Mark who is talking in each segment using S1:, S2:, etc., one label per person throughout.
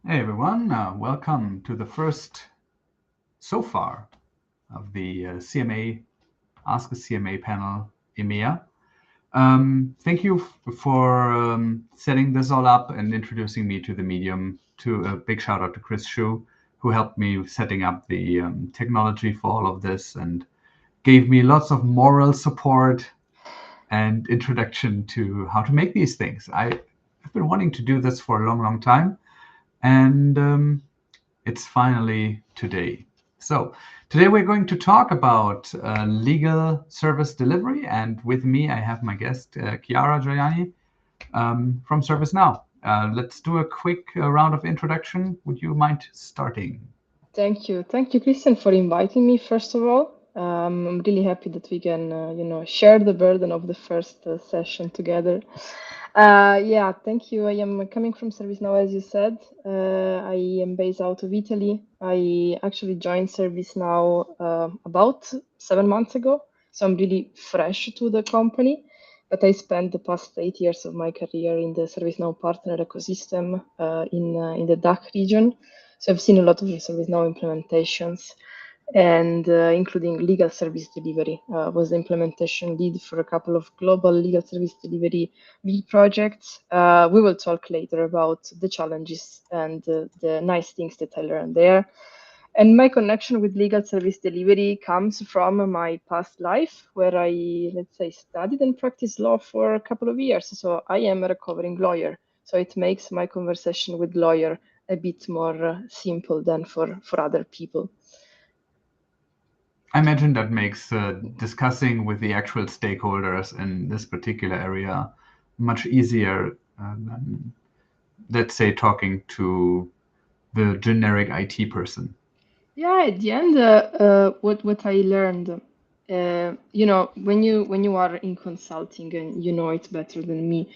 S1: Hey everyone, welcome to the first so far of the CMA Ask a CMA panel EMEA. Thank you for setting this all up and introducing me to the medium. To a big shout out to Chris Shu, who helped me setting up the technology for all of this and gave me lots of moral support and introduction to how to make these things. I've been wanting to do this for a long time, and it's finally today. So today we're going to talk about legal service delivery, and with me I have my guest Chiara from ServiceNow. Let's do a quick round of introduction. Would you mind starting?
S2: Thank you, Christian, for inviting me. First of all, I'm really happy that we can, share the burden of the first session together. Yeah, thank you. I am coming from ServiceNow, as you said. I am based out of Italy. I actually joined ServiceNow about 7 months ago, so I'm really fresh to the company. But I spent the past 8 years of my career in the ServiceNow partner ecosystem in the DACH region. So I've seen a lot of ServiceNow implementations, and including legal service delivery. Was the implementation lead for a couple of global legal service delivery big projects. We will talk later about the challenges and the nice things that I learned there. And my connection with legal service delivery comes from my past life, where I, let's say, studied and practiced law for a couple of years. So I am a recovering lawyer. So it makes my conversation with lawyer a bit more simple than for other people.
S1: I imagine that makes discussing with the actual stakeholders in this particular area much easier than, let's say, talking to the generic IT person.
S2: Yeah, at the end, what I learned when you are in consulting and you know it better than me,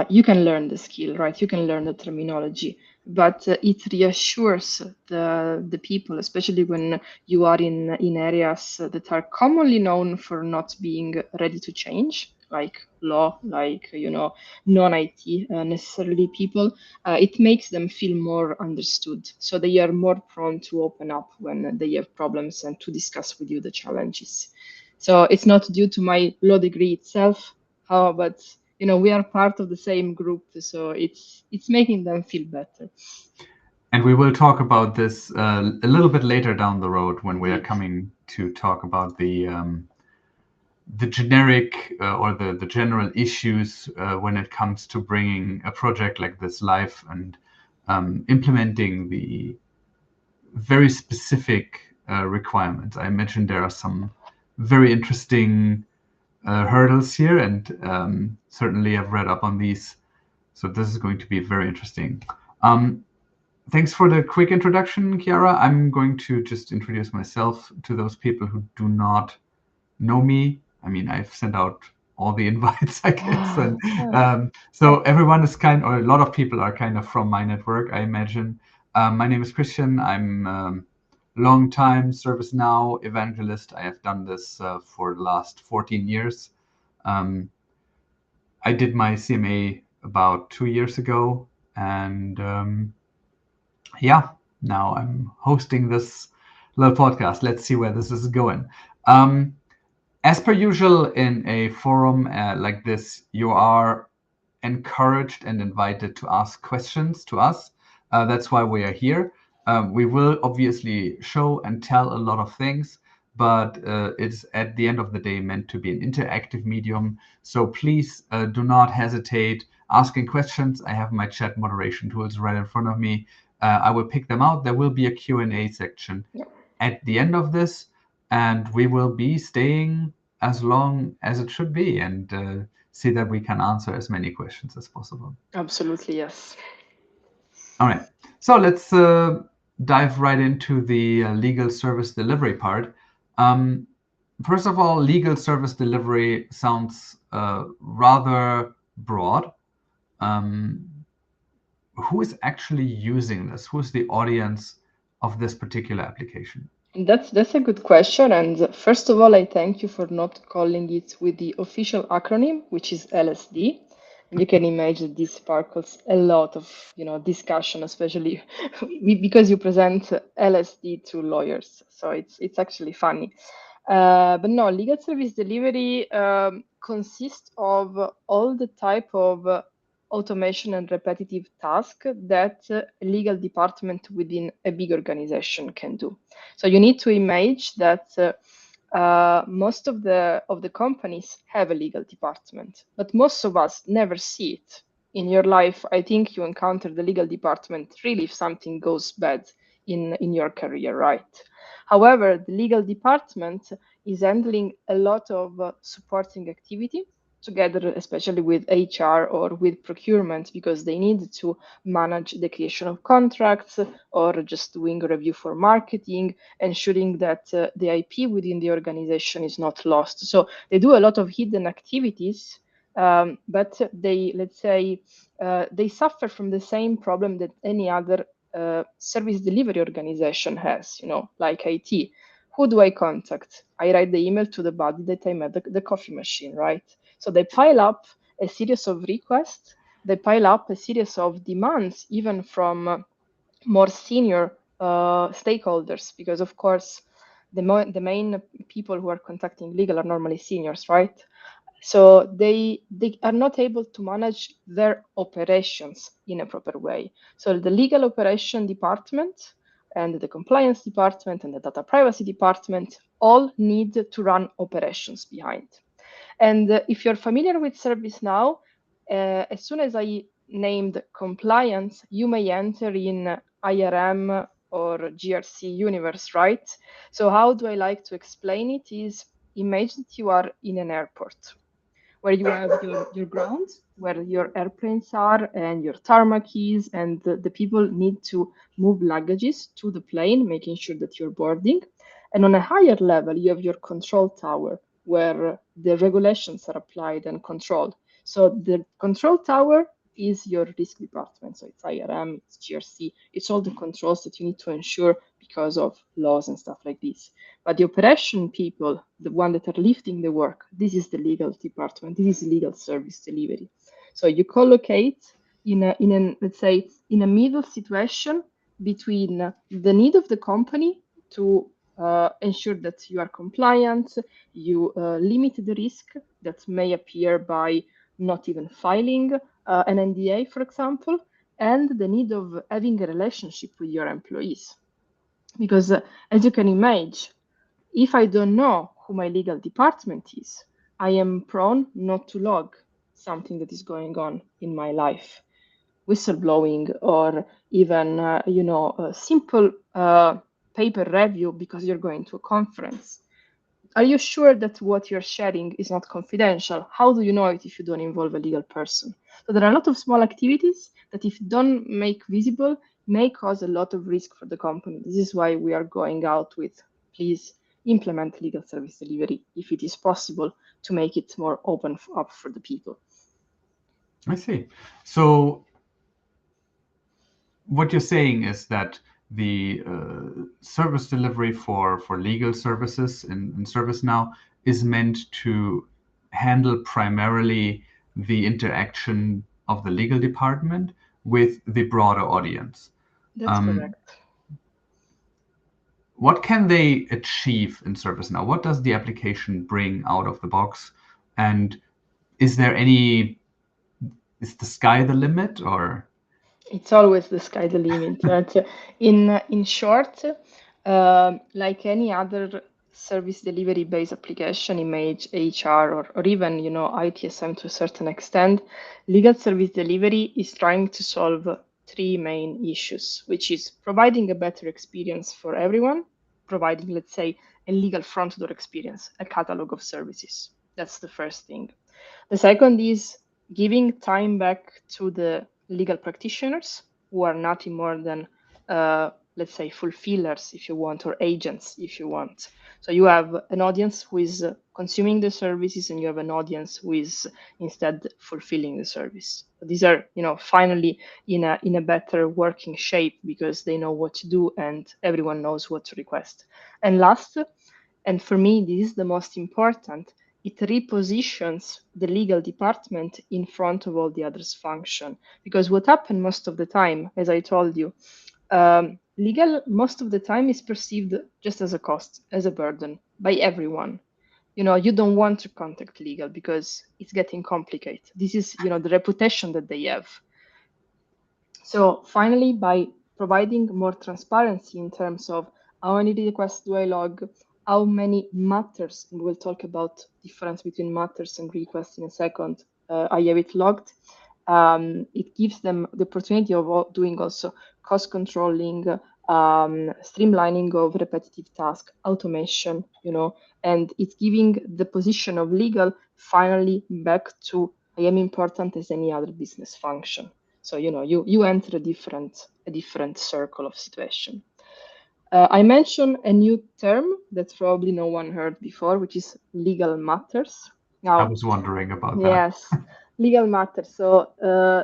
S2: you can learn the skill, right? You can learn the terminology, but it reassures the people, especially when you are in areas that are commonly known for not being ready to change, like law, like non-IT necessarily people. It makes them feel more understood, so they are more prone to open up when they have problems and to discuss with you the challenges. So it's not due to my law degree itself, but we are part of the same group, so it's making them feel better.
S1: And we will talk about this a little bit later down the road when we are
S2: Indeed.
S1: coming to talk about the generic or the general issues when it comes to bringing a project like this live and implementing the very specific requirements. I imagine there are some very interesting hurdles here, and certainly I've read up on these. So this is going to be very interesting. Thanks for the quick introduction, Chiara. I'm going to just introduce myself to those people who do not know me. I mean, I've sent out all the invites, I guess, and so everyone is or a lot of people are kind of from my network, I imagine. My name is Christian. I'm long time ServiceNow evangelist. I have done this for the last 14 years. Um, I did my CMA about 2 years ago, and yeah, now I'm hosting this little podcast. Let's see where this is going. As per usual, in a forum like this, you are encouraged and invited to ask questions to us. That's why we are here. We will obviously show and tell a lot of things, but it's at the end of the day meant to be an interactive medium. So please do not hesitate asking questions. I have my chat moderation tools right in front of me. I will pick them out. There will be a Q&A section
S2: Yeah,
S1: at the end of this, and we will be staying as long as it should be and see that we can answer as many questions as possible.
S2: absolutely, yes.
S1: All right, so let's dive right into the legal service delivery part. Um, First of all, legal service delivery sounds rather broad. Um, who is actually using this? Who's the audience of this particular application?
S2: That's a good question. And first of all, I thank you for not calling it with the official acronym, which is LSD. And you can imagine this sparkles a lot of discussion, especially because you present LSD to lawyers. So it's actually funny. But no, legal service delivery consists of all the type of automation and repetitive task that a legal department within a big organization can do. So you need to imagine that most of the companies have a legal department, but most of us never see it. In your life, I think you encounter the legal department really if something goes bad in your career, right? However, the legal department is handling a lot of supporting activity together, especially with HR or with procurement, because they need to manage the creation of contracts or just doing a review for marketing, ensuring that the IP within the organization is not lost. So they do a lot of hidden activities, but they, let's say, they suffer from the same problem that any other service delivery organization has, like IT. Who do I contact? I write the email to the buddy that I met the coffee machine, right? So they pile up a series of requests, they pile up a series of demands, even from more senior stakeholders, because of course the main people who are contacting legal are normally seniors, right? So they are not able to manage their operations in a proper way. So the legal operation department and the compliance department and the data privacy department all need to run operations behind. And if you're familiar with ServiceNow, as soon as I named compliance, you may enter in IRM or GRC universe, right? So how do I like to explain it is imagine that you are in an airport where you have your ground, where your airplanes are and your tarmac is, and the people need to move luggages to the plane, making sure that you're boarding. And on a higher level, you have your control tower where the regulations are applied and controlled. So the control tower is your risk department. So it's IRM, it's GRC, it's all the controls that you need to ensure because of laws and stuff like this. But the operation people, the one that are lifting the work, this is the legal department, this is legal service delivery. So you collocate let's say in a middle situation between the need of the company to ensure that you are compliant, you limit the risk that may appear by not even filing an NDA, for example, and the need of having a relationship with your employees. Because as you can imagine, if I don't know who my legal department is, I am prone not to log something that is going on in my life, whistleblowing, or even a simple paper review because you're going to a conference. Are you sure that what you're sharing is not confidential? How do you know it if you don't involve a legal person? So there are a lot of small activities that, if don't make visible, may cause a lot of risk for the company. This is why we are going out with, please implement legal service delivery if it is possible to make it more open up for the people.
S1: I see. So what you're saying is that the service delivery for legal services in ServiceNow is meant to handle primarily the interaction of the legal department with the broader audience.
S2: That's correct.
S1: What can they achieve in ServiceNow? What does the application bring out of the box? And is the sky the limit, or?
S2: It's always the sky the limit. But in short, like any other service delivery based application, image, HR, or even ITSM to a certain extent, legal service delivery is trying to solve three main issues, which is providing a better experience for everyone, providing, let's say, a legal front door experience, a catalog of services. That's the first thing. The second is giving time back to the legal practitioners who are nothing more than, let's say, fulfillers, if you want, or agents, if you want. So you have an audience who is consuming the services, and you have an audience who is instead fulfilling the service. So these are, finally in a better working shape because they know what to do and everyone knows what to request. And last, and for me, this is the most important, it repositions the legal department in front of all the others function. Because what happened most of the time, as I told you, legal most of the time is perceived just as a cost, as a burden by everyone. You don't want to contact legal because it's getting complicated. This is, the reputation that they have. So finally, by providing more transparency in terms of how many requests do I log, how many matters, and we'll talk about difference between matters and requests in a second, I have it logged. It gives them the opportunity of doing also cost controlling, streamlining of repetitive tasks, automation, and it's giving the position of legal finally back to I am important as any other business function. So you enter a different circle of situation. I mentioned a new term that probably no one heard before, which is legal matters.
S1: I
S2: Now,
S1: was wondering about that.
S2: yes, legal matters. So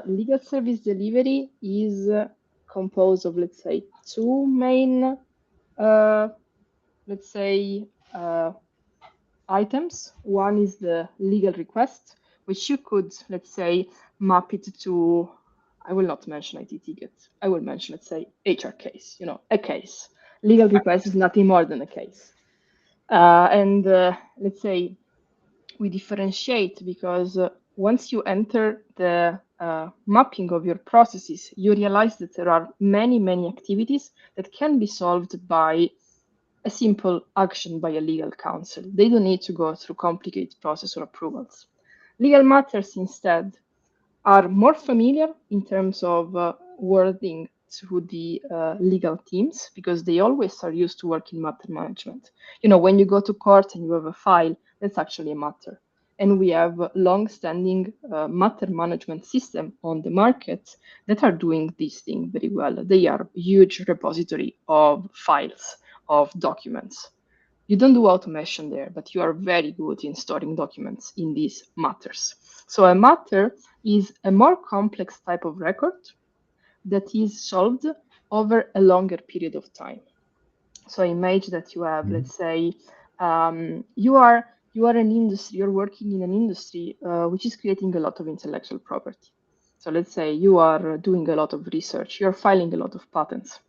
S2: legal service delivery is composed of, let's say, two main, let's say, items. One is the legal request, which you could, let's say, map it to, I will not mention IT ticket. I will mention, let's say, HR case, a case. Legal request is nothing more than a case. And let's say we differentiate because once you enter the mapping of your processes, you realize that there are many, many activities that can be solved by a simple action by a legal counsel. They don't need to go through complicated process or approvals. Legal matters instead are more familiar in terms of wording to the legal teams because they always are used to work in matter management. When you go to court and you have a file, that's actually a matter. And we have long-standing matter management system on the market that are doing this thing very well. They are huge repository of files, of documents. You don't do automation there, but you are very good in storing documents in these matters. So a matter is a more complex type of record that is solved over a longer period of time. So imagine that you have, let's say, you are an industry, you're working in an industry which is creating a lot of intellectual property. So let's say you are doing a lot of research, you're filing a lot of patents.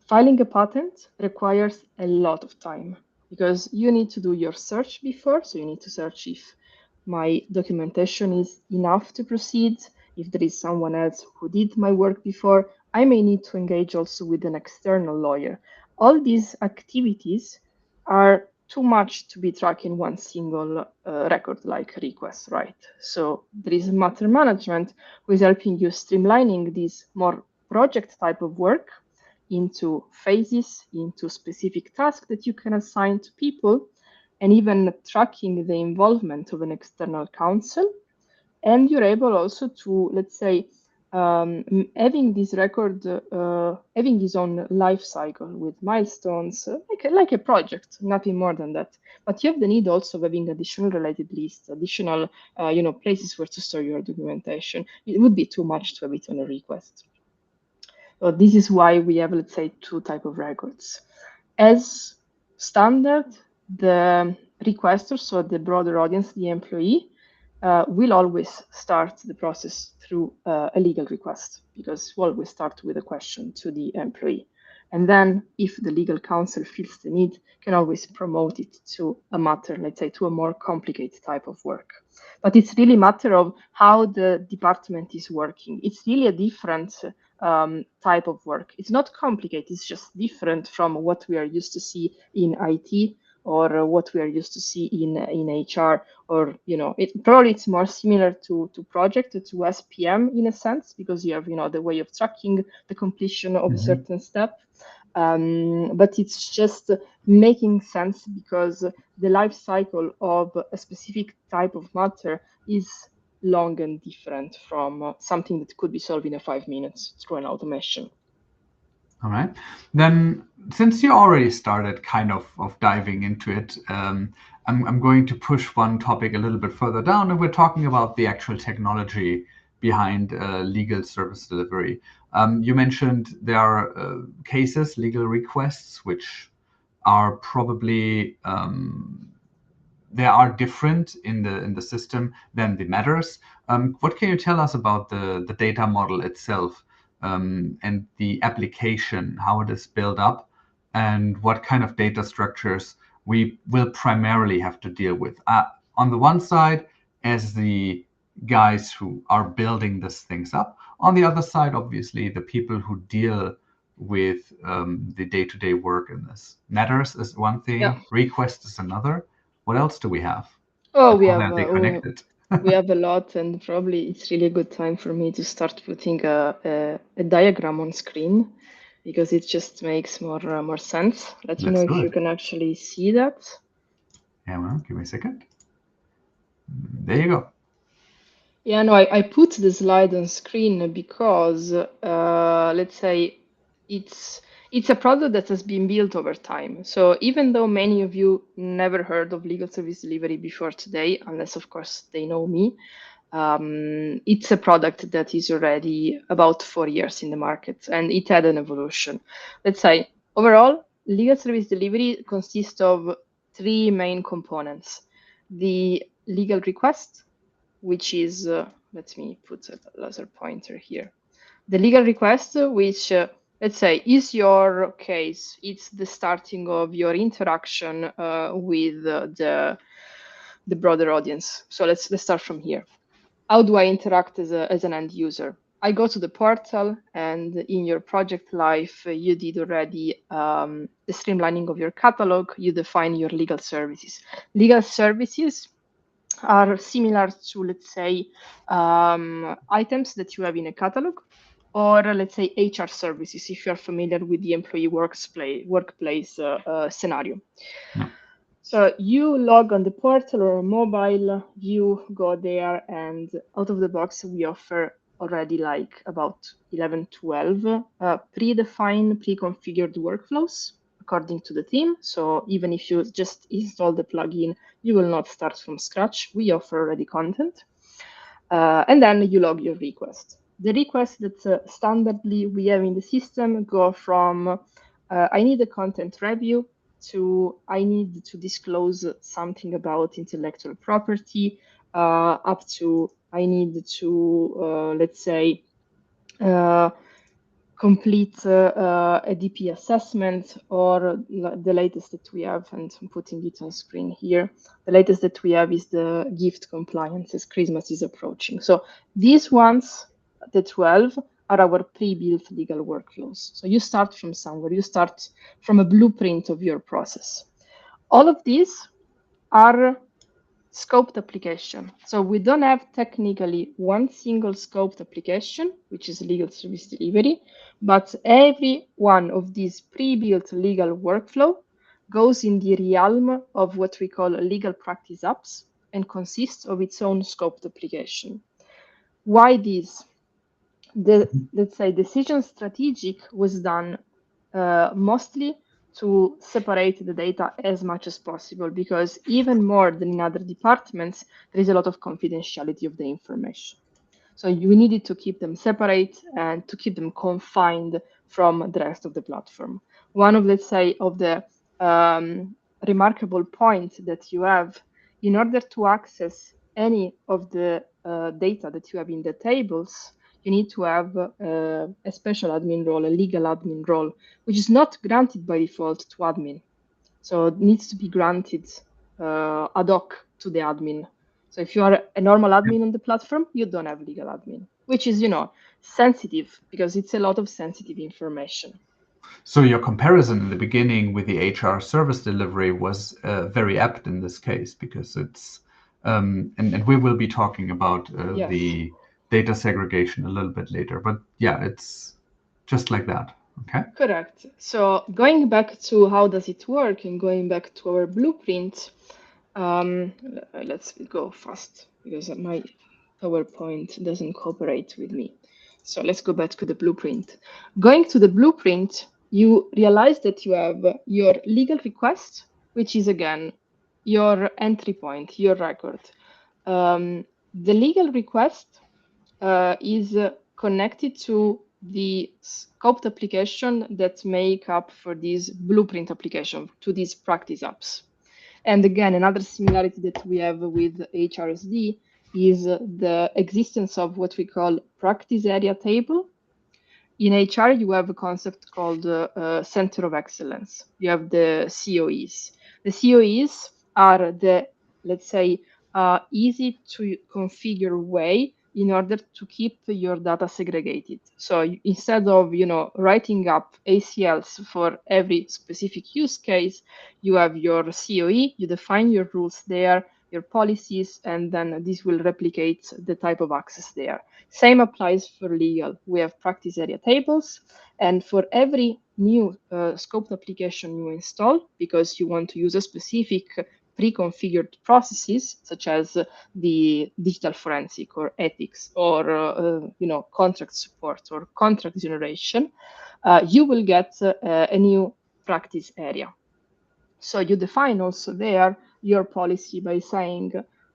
S2: Filing a patent requires a lot of time because you need to do your search before. So you need to search if my documentation is enough to proceed, if there is someone else who did my work before. I may need to engage also with an external lawyer. All these activities are too much to be tracked in one single record like request, right? So there is matter management who is helping you streamlining this more project type of work into phases, into specific tasks that you can assign to people, and even tracking the involvement of an external counsel. And you're able also to, let's say, having this record, having his own life cycle with milestones, like a project, nothing more than that. But you have the need also of having additional related lists, additional, places where to store your documentation. It would be too much to have it on a request. So this is why we have, let's say, two type of records. As standard, the requester, so the broader audience, the employee, will always start the process through a legal request because we always start with a question to the employee. And then if the legal counsel feels the need, can always promote it to a matter, let's say, to a more complicated type of work. But it's really a matter of how the department is working. It's really a different type of work. It's not complicated, it's just different from what we are used to see in IT or what we are used to see in HR, or probably it's more similar to project, to SPM in a sense, because you have the way of tracking the completion of a certain step. But it's just making sense because the life cycle of a specific type of matter is long and different from something that could be solved in 5 minutes through an automation.
S1: All right. Then, since you already started kind of diving into it, I'm going to push one topic a little bit further down, and we're talking about the actual technology behind legal service delivery. You mentioned there are cases, legal requests, which are probably they are different in the system than the matters. What can you tell us about the data model itself and the application, how it is built up, and what kind of data structures we will primarily have to deal with? On the one side, as the guys who are building these things up. On the other side, obviously, the people who deal with the day-to-day work in this. Matters is one thing,
S2: Yeah.
S1: request is another. What else do we have?
S2: Oh,
S1: And how are they connected?
S2: we have a lot, and probably it's really a good time for me to start putting a diagram on screen because it just makes more sense. Let me know
S1: Let's do
S2: if you
S1: it.
S2: can actually see that.
S1: Yeah, well, give me a second. There you go.
S2: Yeah, no, I put the slide on screen because let's say it's it's a product that has been built over time. So even though many of you never heard of legal service delivery before today, unless of course they know me, it's a product that is already about 4 years in the market and it had an evolution. Let's say overall, legal service delivery consists of three main components: the legal request, which is, let me put a laser pointer here. The legal request, which let's say is your case, it's the starting of your interaction with the broader audience. So let's start from here. How do I interact as an end user? I go to the portal, and in your project life, you did already the streamlining of your catalog. You define your legal services. Legal services are similar to, let's say, items that you have in a catalog, or let's say HR services, if you're familiar with the employee workplace scenario.
S1: Yeah.
S2: So you log on the portal or mobile, you go there, and out of the box, we offer already like about 11, 12 predefined, pre-configured workflows according to the theme. So even if you just install the plugin, you will not start from scratch. We offer already content. And then you log your request. The requests that standardly we have in the system go from I need a content review to I need to disclose something about intellectual property, up to I need to, let's say, uh, complete a DP assessment, or the latest that we have, and I'm putting it on screen here. The latest that we have is the gift compliance as Christmas is approaching. So these ones, the 12, are our pre-built legal workflows. So you start from somewhere, you start from a blueprint of your process. All of these are scoped application. So we don't have technically one single scoped application, which is legal service delivery, but every one of these pre-built legal workflow goes in the realm of what we call legal practice apps and consists of its own scoped application. Why this? Let's say, decision strategic was done mostly to separate the data as much as possible, because even more than in other departments, there is a lot of confidentiality of the information. So you needed to keep them separate and to keep them confined from the rest of the platform. One of, let's say, of the remarkable points that you have, in order to access any of the data that you have in the tables, you need to have a special admin role, a legal admin role, which is not granted by default to admin. So it needs to be granted ad hoc to the admin. So if you are a normal admin on the platform, you don't have legal admin, which is, sensitive, because it's a lot of sensitive information.
S1: So your comparison in the beginning with the HR service delivery was very apt in this case, because it's, and we will be talking about
S2: Yes.
S1: the data segregation a little bit later. But yeah, it's just like that. Okay.
S2: Correct. So going back to how does it work and going back to our blueprint, let's go fast because my PowerPoint doesn't cooperate with me. So let's go back to the blueprint. Going to the blueprint, you realize that you have your legal request, which is again your entry point, your record. The legal request is connected to the scoped application that make up for this blueprint application, to these practice apps. And again, another similarity that we have with HRSD is the existence of what we call practice area table. In HR, you have a concept called Center of Excellence. You have the COEs. The COEs are the, let's say, easy to configure way in order to keep your data segregated. So instead of writing up ACLs for every specific use case, you have your COE, you define your rules there, your policies, and then this will replicate the type of access there. Same applies for legal. We have practice area tables, and for every new scoped application you install, because you want to use a specific pre-configured processes, such as the digital forensic or ethics or contract support or contract generation, you will get a new practice area. So you define also there your policy by saying,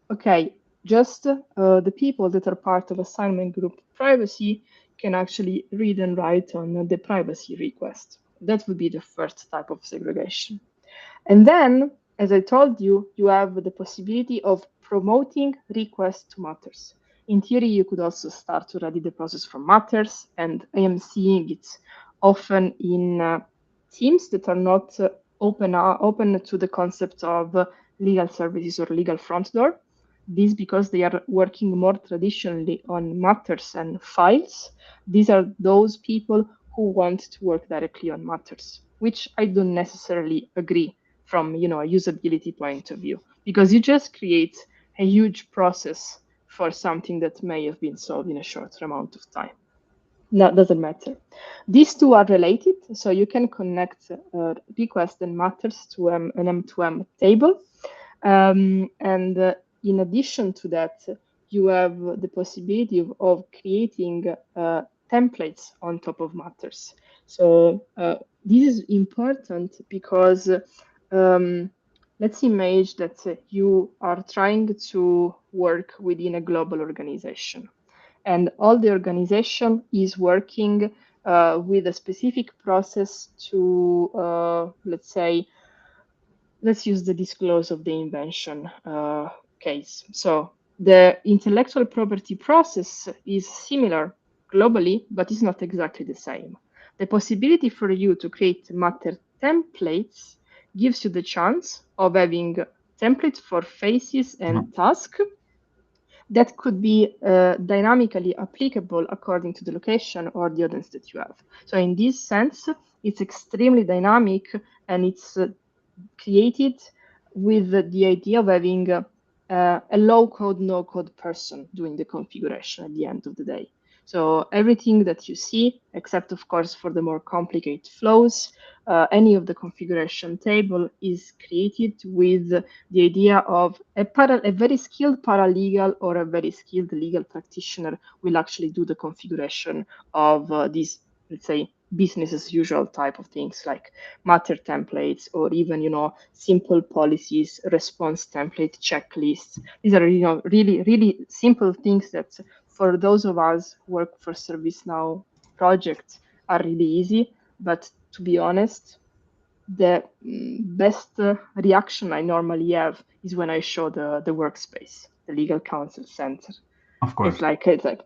S2: okay, just the people that are part of assignment group privacy can actually read and write on the privacy request. That would be the first type of segregation. And then, as I told you, you have the possibility of promoting requests to matters. In theory, you could also start already the process from matters, and I am seeing it often in teams that are not open to the concept of legal services or legal front door. This because they are working more traditionally on matters and files. These are those people who want to work directly on matters, which I don't necessarily agree from a usability point of view, because you just create a huge process for something that may have been solved in a shorter amount of time. That doesn't matter. These two are related, so you can connect request and matters to an M2M table. And in addition to that, you have the possibility of creating templates on top of matters. So This is important because let's imagine that you are trying to work within a global organization, and all the organization is working with a specific process to, let's say, let's use the disclose of the invention case. So the intellectual property process is similar globally, but it's not exactly the same. The possibility for you to create matter templates gives you the chance of having templates for phases
S1: Mhm.
S2: and tasks that could be dynamically applicable according to the location or the audience that you have. So in this sense, it's extremely dynamic, and it's created with the idea of having a low code, no code person doing the configuration at the end of the day. So everything that you see, except of course for the more complicated flows, any of the configuration table is created with the idea of a very skilled paralegal or a very skilled legal practitioner will actually do the configuration of these, let's say, business as usual type of things like matter templates, or even simple policies, response template, checklists. These are really simple things that for those of us who work for ServiceNow projects are really easy. But to be honest, the best reaction I normally have is when I show the workspace, the legal counsel center.
S1: Of
S2: It's
S1: course.
S2: like it's like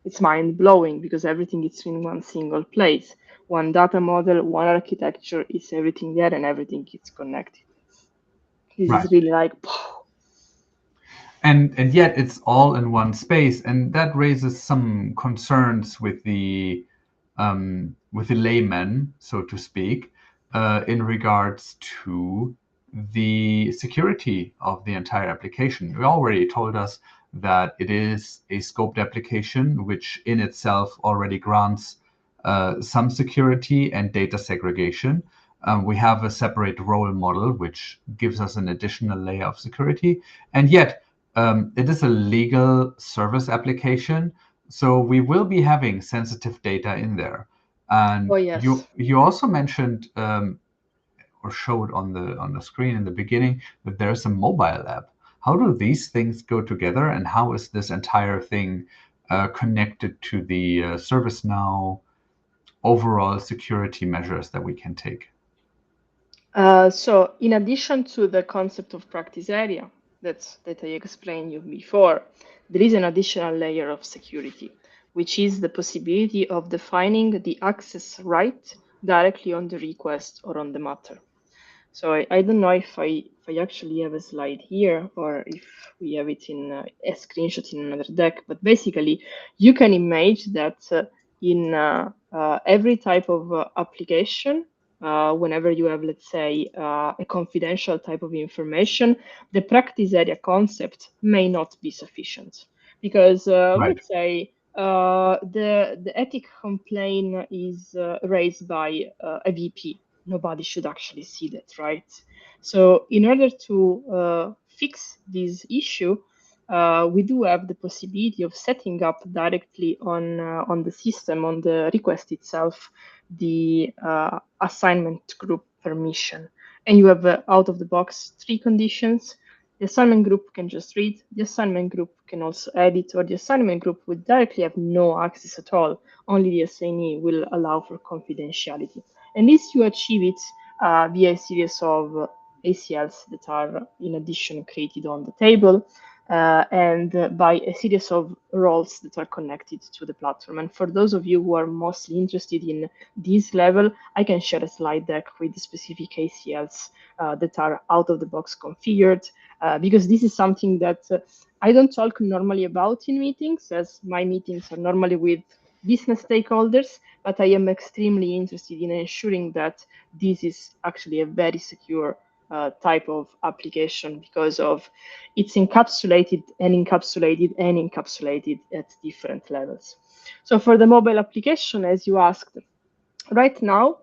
S2: it's mind blowing because everything is in one single place. One data model, one architecture, is everything there, and everything is connected. This
S1: Right.
S2: is really like
S1: And yet it's all in one space, and that raises some concerns with the layman, so to speak, in regards to the security of the entire application. You already told us that it is a scoped application, which in itself already grants some security and data segregation. We have a separate role model, which gives us an additional layer of security. And yet, it is a legal service application, so we will be having sensitive data in there.
S2: oh
S1: And
S2: yes.
S1: you also mentioned or showed on the screen in the beginning that there's a mobile app. How do these things go together, and how is this entire thing connected to the ServiceNow overall security measures that we can take?
S2: So in addition to the concept of practice area that I explained you before, there is an additional layer of security, which is the possibility of defining the access right directly on the request or on the matter. So I don't know if I actually have a slide here, or if we have it in a screenshot in another deck. But basically, you can imagine that in every type of application, whenever you have, let's say, a confidential type of information, the practice area concept may not be sufficient because,
S1: Right.
S2: let's say, the ethic complaint is raised by a VP. Nobody should actually see that, right? So in order to fix this issue, we do have the possibility of setting up directly on the system, on the request itself, the assignment group permission. And you have out of the box three conditions. The assignment group can just read, the assignment group can also edit, or the assignment group would directly have no access at all. Only the assignee will allow for confidentiality. And this you achieve it via a series of ACLs that are in addition created on the table, and by a series of roles that are connected to the platform. And for those of you who are mostly interested in this level, I can share a slide deck with specific ACLs that are out of the box configured, because this is something that I don't talk normally about in meetings, as my meetings are normally with business stakeholders, but I am extremely interested in ensuring that this is actually a very secure type of application because of it's encapsulated and encapsulated and encapsulated at different levels. So for the mobile application, as you asked, right now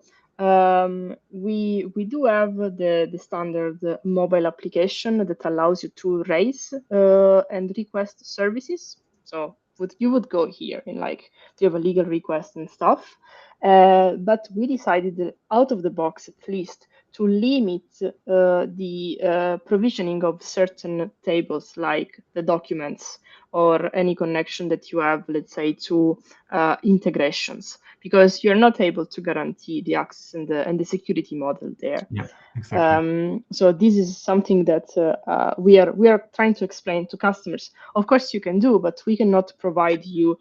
S2: we do have the standard mobile application that allows you to raise and request services. So you would go here and like, do you have a legal request and stuff, But we decided out of the box at least to limit the provisioning of certain tables like the documents or any connection that you have, let's say, to integrations, because you're not able to guarantee the access and the security model there.
S1: Yeah, exactly.
S2: So this is something that we are trying to explain to customers. Of course, you can do, but we cannot provide you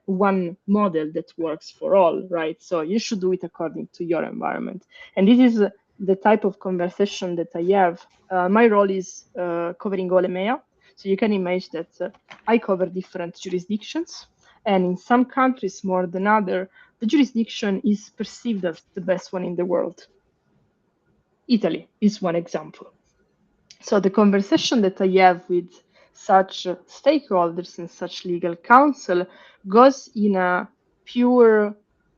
S2: one model that works for all, right? So you should do it according to your environment. And this is the type of conversation that I have. My role is covering all EMEA. So you can imagine that I cover different jurisdictions, and in some countries more than other, the jurisdiction is perceived as the best one in the world. Italy is one example. So the conversation that I have with such stakeholders and such legal counsel goes in a pure,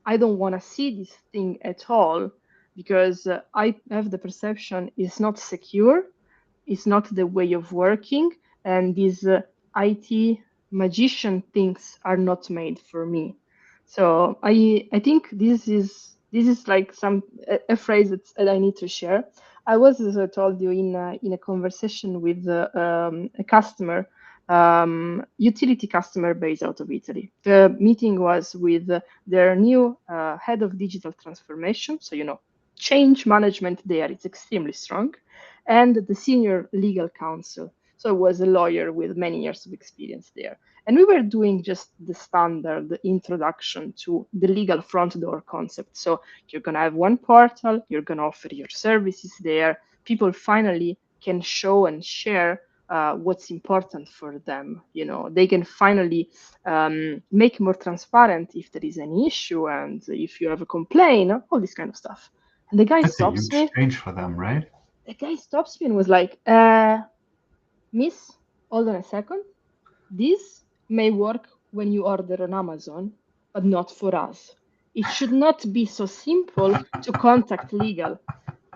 S2: I don't want to see this thing at all, because I have the perception it's not secure, it's not the way of working, and these IT magician things are not made for me. So I think this is like a phrase that I need to share. I was, as I told you, in a conversation with a customer, utility customer based out of Italy. The meeting was with their new head of digital transformation. So change management there is extremely strong, and the senior legal counsel. So I was a lawyer with many years of experience there. And we were doing just the standard introduction to the legal front door concept. So you're going to have one portal, you're going to offer your services there. People finally can show and share what's important for them. They can finally make more transparent if there is any issue and if you have a complaint, all this kind of stuff. And the guy
S1: That's a
S2: stops
S1: huge
S2: me.
S1: change for them, right?
S2: The guy stops me and was like, Miss, hold on a second. This may work when you order on Amazon, but not for us. It should not be so simple to contact legal.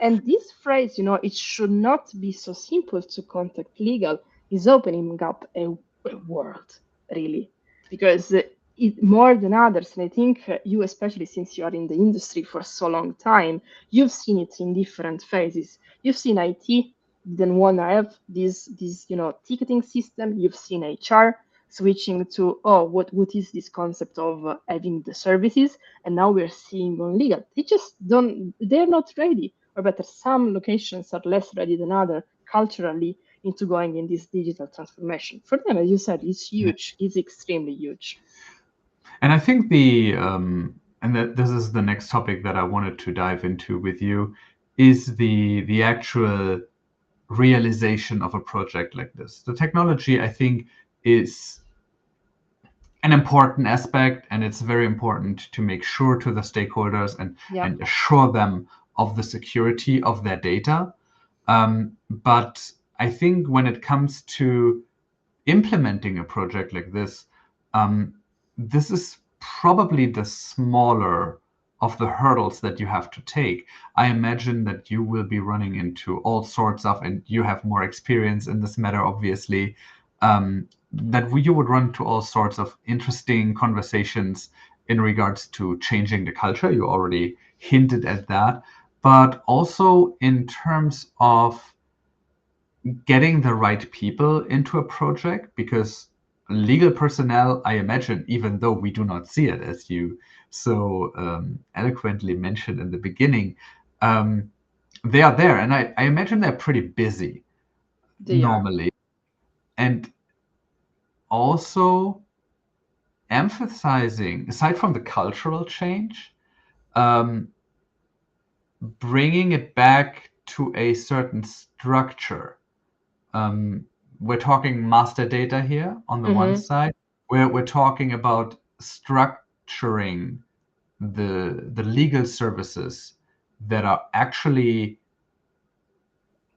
S2: And this phrase, it should not be so simple to contact legal, is opening up a world, really. Because it more than others, and I think you, especially since you are in the industry for so long time, you've seen it in different phases. You've seen IT didn't want to have this ticketing system. You've seen HR switching to, oh, what is this concept of having the services, and now we're seeing on legal, they're not ready, or better, some locations are less ready than other culturally into going in this digital transformation. For them, as you said, it's
S1: Yeah.
S2: huge. It's extremely huge.
S1: And I think this is the next topic that I wanted to dive into with you, is the actual realization of a project like this. The technology, I think, is an important aspect, and it's very important to make sure to the stakeholders and assure them of the security of their data. But I think when it comes to implementing a project like this, this is probably the smaller of the hurdles that you have to take. I imagine that you will be running into all sorts of, and you have more experience in this matter, obviously, that you would run to all sorts of interesting conversations in regards to changing the culture. You already hinted at that, but also in terms of getting the right people into a project, because legal personnel, I imagine, even though we do not see it, as you so eloquently mentioned in the beginning, they are there. And I imagine they're pretty busy
S2: They are.
S1: normally. And also emphasizing, aside from the cultural change, um, bringing it back to a certain structure. We're talking master data here on the one side, where we're talking about structuring the legal services that are actually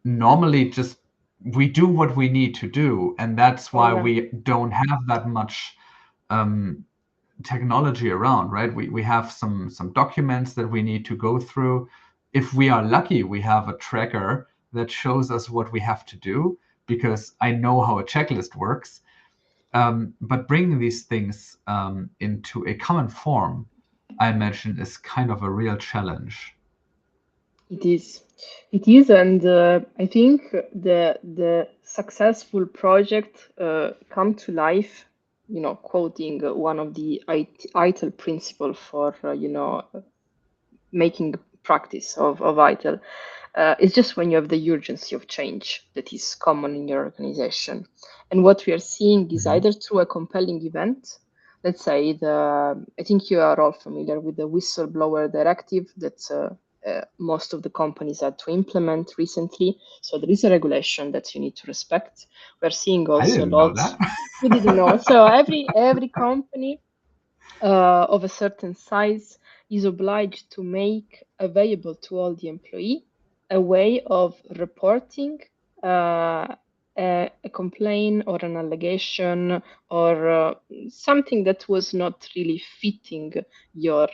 S1: normally just, we do what we need to do, and that's why we don't have that much technology around, right? We have some documents that we need to go through. If we are lucky, we have a tracker that shows us what we have to do, because I know how a checklist works. But bringing these things into a common form I imagine, is kind of a real challenge.
S2: It is. It is, and I think the successful project come to life, quoting one of the ITIL principle for, making practice of ITIL. It's just when you have the urgency of change that is common in your organization. And what we are seeing is
S1: Mhm.
S2: either through a compelling event, let's say I think you are all familiar with the whistleblower directive that most of the companies had to implement recently. So there is a regulation that you need to respect. We're seeing
S1: I
S2: also
S1: didn't know
S2: lots.
S1: that.
S2: You didn't know. So every company of a certain size is obliged to make available to all the employee a way of reporting uh, a complaint or an allegation or something that was not really fitting your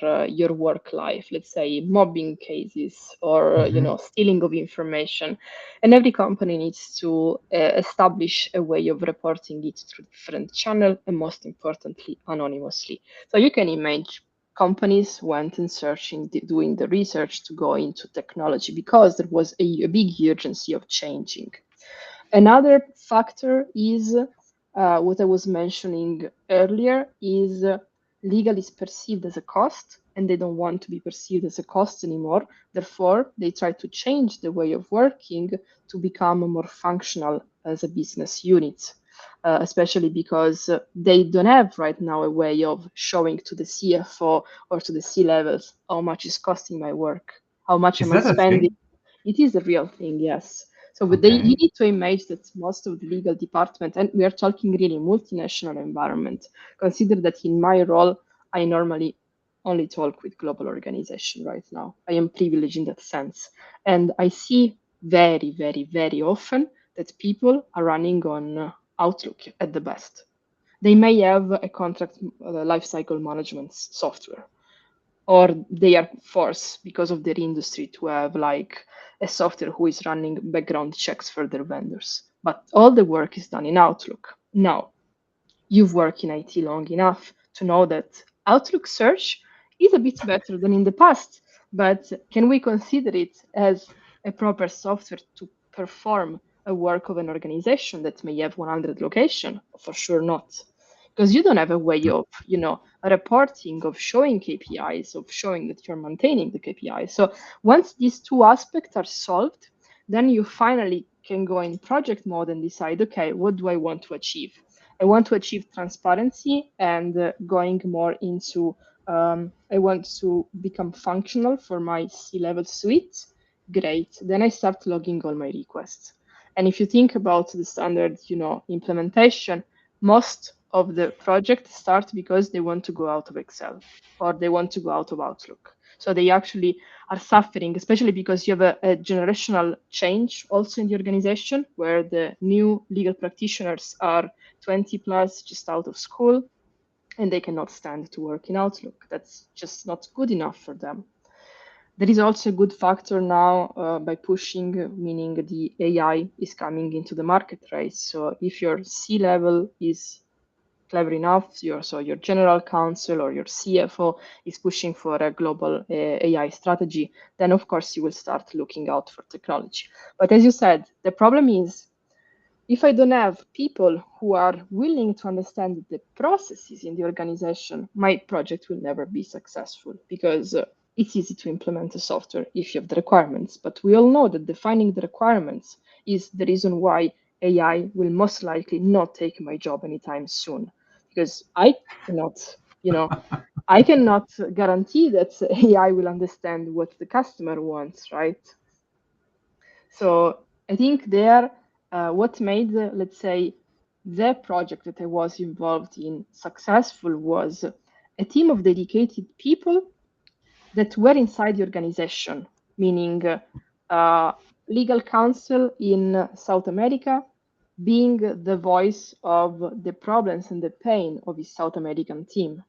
S2: work life. Let's say mobbing cases or
S1: Mhm.
S2: stealing of information, and every company needs to establish a way of reporting it through different channel and most importantly anonymously. So you can imagine companies went and searching, doing the research to go into technology because there was a big urgency of changing. Another factor is what I was mentioning earlier is legal is perceived as a cost and they don't want to be perceived as a cost anymore. Therefore, they try to change the way of working to become more functional as a business unit. Especially because they don't have right now a way of showing to the CFO or to the C levels how much is costing my work, how much
S1: Is
S2: am I
S1: that a
S2: spending.
S1: thing?
S2: It is a real thing, yes. So but you
S1: Okay.
S2: need to imagine that most of the legal department, and we are talking really multinational environment. Consider that in my role, I normally only talk with global organization right now. I am privileged in that sense, and I see very, very, very often that people are running on Outlook at the best. They may have a contract lifecycle management software, or they are forced because of their industry to have like a software who is running background checks for their vendors. But all the work is done in Outlook. Now, you've worked in IT long enough to know that Outlook search is a bit better than in the past, but can we consider it as a proper software to perform a work of an organization that may have 100 location? For sure not. Because you don't have a way of, reporting, of showing KPIs, of showing that you're maintaining the KPIs. So once these two aspects are solved, then you finally can go in project mode and decide, okay, what do I want to achieve? I want to achieve transparency and going more into I want to become functional for my C-level suite. Great. Then I start logging all my requests. And if you think about the standard, implementation, most of the projects start because they want to go out of Excel or they want to go out of Outlook. So they actually are suffering, especially because you have a generational change also in the organization where the new legal practitioners are 20 plus just out of school and they cannot stand to work in Outlook. That's just not good enough for them. There is also a good factor now by pushing, meaning the AI is coming into the market race. So if your C level is clever enough, your general counsel or your CFO is pushing for a global AI strategy, then of course you will start looking out for technology. But as you said, the problem is if I don't have people who are willing to understand the processes in the organization, my project will never be successful because it's easy to implement a software if you have the requirements. But we all know that defining the requirements is the reason why AI will most likely not take my job anytime soon because cannot, you know, I cannot guarantee that AI will understand what the customer wants, right? So I think there, what made, let's say, the project that I was involved in successful was a team of dedicated people that were inside the organization, meaning legal counsel in South America, being the voice of the problems and the pain of his South American team.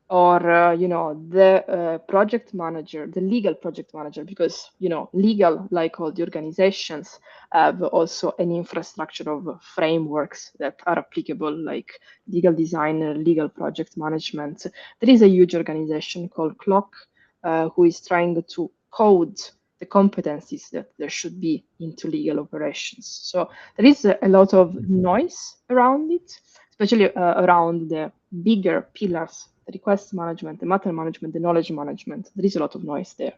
S2: or the project manager, the legal project manager, because legal, like all the organizations, have also an infrastructure of frameworks that are applicable, like legal designer, legal project management. There is a huge organization called Clock, who is trying to code the competencies that there should be into legal operations. So there is a lot of noise around it, especially around the bigger pillars, the request management, the matter management, the knowledge management. There is a lot of noise there.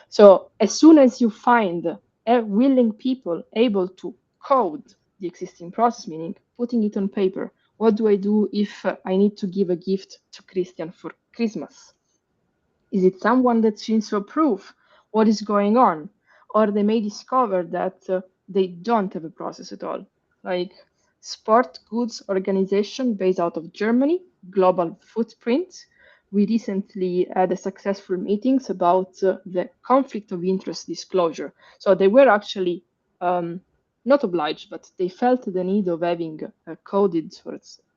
S2: So as soon as you find willing people able to code the existing process, meaning putting it on paper, what do I do if I need to give a gift to Christian for Christmas? Is it someone that needs to approve what is going on? Or they may discover that they don't have a process at all. Like sport goods organization based out of Germany, global footprint. We recently had a successful meetings about the conflict of interest disclosure. So they were actually not obliged, but they felt the need of having a coded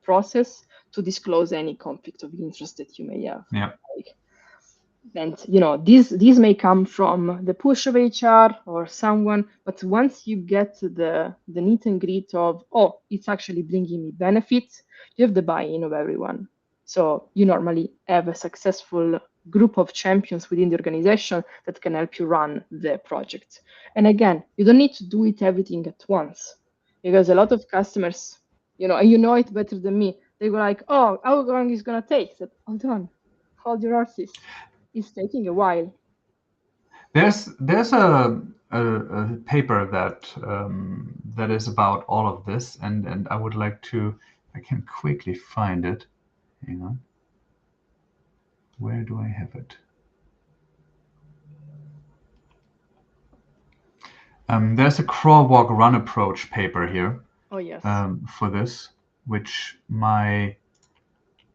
S2: process to disclose any conflict of interest that you may have.
S1: Yeah.
S2: Like, and these may come from the push of HR or someone, but once you get to the meet and greet of, oh, it's actually bringing me benefits, you have the buy-in of everyone. So you normally have a successful group of champions within the organization that can help you run the project. And again, you don't need to do it everything at once, because a lot of customers, and you know it better than me, they go like, oh, how long is it gonna take? I said, hold on, hold your horses. It's taking a while.
S1: There's a paper that is about all of this, and I would like to, I can quickly find it. Hang on. Where do I have it? There's a crawl, walk, run approach paper here.
S2: Oh yes.
S1: For this, which my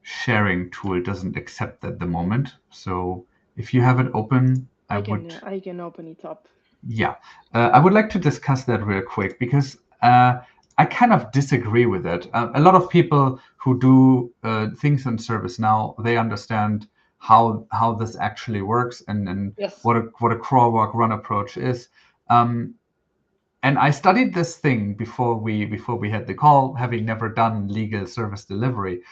S1: sharing tool doesn't accept at the moment. So if you have it open, I
S2: can open it up.
S1: Yeah, I would like to discuss that real quick because I kind of disagree with it. A lot of people who do things in ServiceNow, they understand how this actually works and
S2: Yes.
S1: what a crawl, walk, run approach is. And I studied this thing before we had the call, having never done legal service delivery,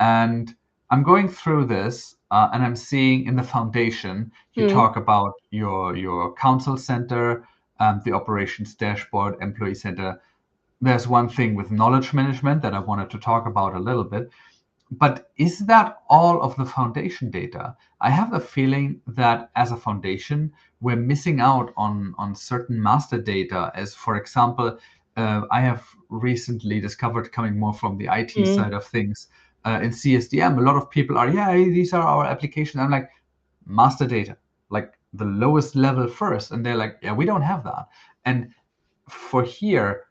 S1: and I'm going through this, and I'm seeing in the foundation you talk about your council center, the operations dashboard, employee center. There's one thing with knowledge management that I wanted to talk about a little bit. But is that all of the foundation data? I have the feeling that as a foundation, we're missing out on certain master data. As for example, I have recently discovered, coming more from the IT side of things, in CSDM, a lot of people are, yeah, these are our applications. I'm like, master data, like the lowest level first. And they're like, yeah, we don't have that. And for here,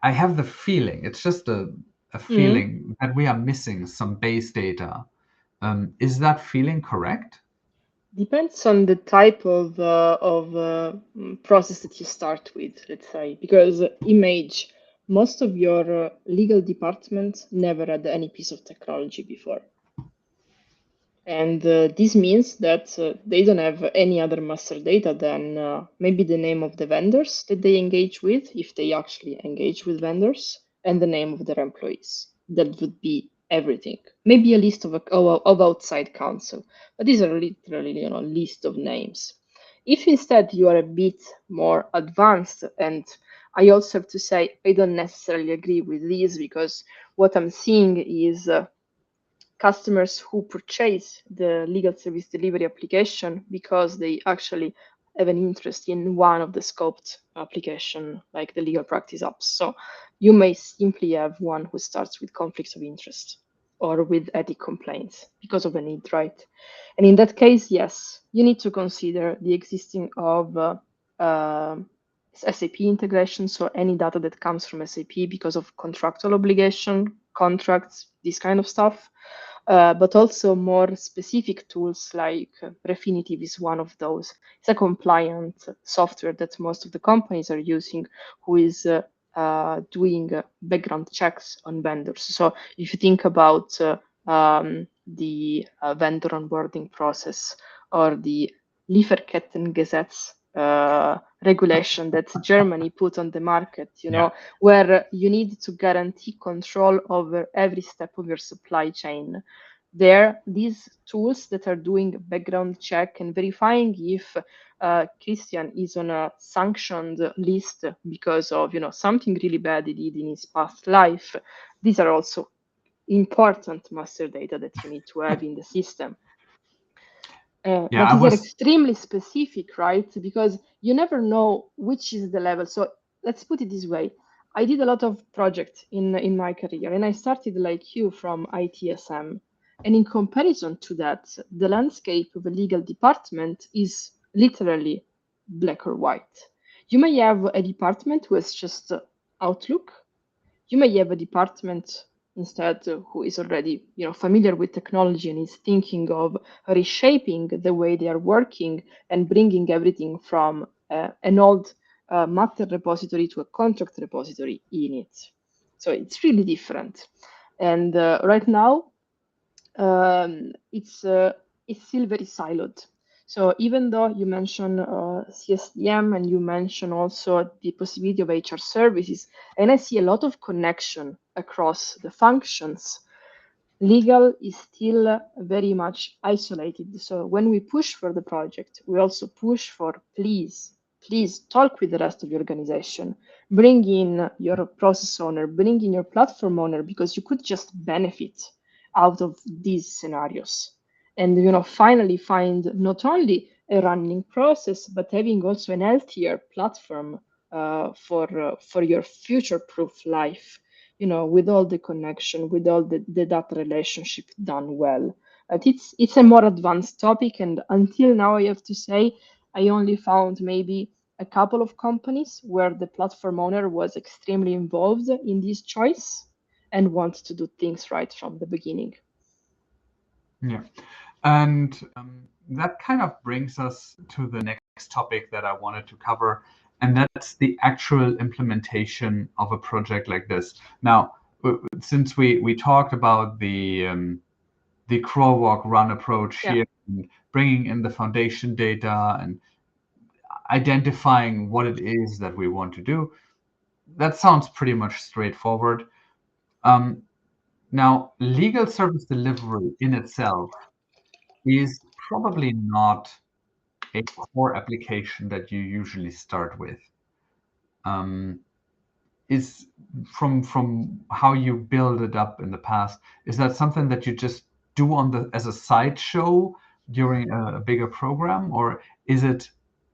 S1: I have the feeling, it's just a feeling that we are missing some base data. Is that feeling correct?
S2: Depends on the type of process that you start with, let's say, because image, most of your legal department never had any piece of technology before. And this means that they don't have any other master data than maybe the name of the vendors that they engage with, if they actually engage with vendors, and the name of their employees. That would be everything. Maybe a list of outside counsel, but these are literally list of names. If instead you are a bit more advanced, and I also have to say I don't necessarily agree with these, because what I'm seeing is customers who purchase the legal service delivery application because they actually have an interest in one of the scoped application, like the legal practice apps. So you may simply have one who starts with conflicts of interest or with ethic complaints because of a need, right? And in that case, yes, you need to consider the existing of SAP integration, so any data that comes from SAP because of contractual obligation, contracts, this kind of stuff. But also more specific tools like Refinitiv is one of those. It's a compliant software that most of the companies are using, who is doing background checks on vendors. So if you think about the vendor onboarding process or the Lieferkettengesetz regulation that Germany put on the market, where you need to guarantee control over every step of your supply chain. These tools that are doing a background check and verifying if Christian is on a sanctioned list because of something really bad he did in his past life. These are also important master data that you need to have in the system. But these are extremely specific, right? Because you never know which is the level. So let's put it this way. I did a lot of projects in my career, and I started like you from ITSM. And in comparison to that, the landscape of a legal department is literally black or white. You may have a department who has just Outlook. You may have a department instead who is already familiar with technology and is thinking of reshaping the way they are working and bringing everything from an old matter repository to a contract repository in it. So it's really different. And right now, it's still very siloed. So even though you mentioned CSDM and you mentioned also the possibility of HR services, and I see a lot of connection across the functions, legal is still very much isolated. So when we push for the project, we also push for please talk with the rest of the organization. Bring in your process owner, bring in your platform owner, because you could just benefit out of these scenarios. And finally find not only a running process, but having also an healthier platform for your future-proof life. With all the connection, with all the data relationship done well. But it's a more advanced topic, and until now, I have to say, I only found maybe a couple of companies where the platform owner was extremely involved in this choice and wants to do things right from the beginning.
S1: Yeah. And that kind of brings us to the next topic that I wanted to cover, and that's the actual implementation of a project like this. Now, since we talked about the crawl, walk, run approach here, and bringing in the foundation data and identifying what it is that we want to do, that sounds pretty much straightforward. Now, legal service delivery in itself is probably not a core application that you usually start with. Is from how you build it up in the past, is that something that you just do as a sideshow during a bigger program, or is it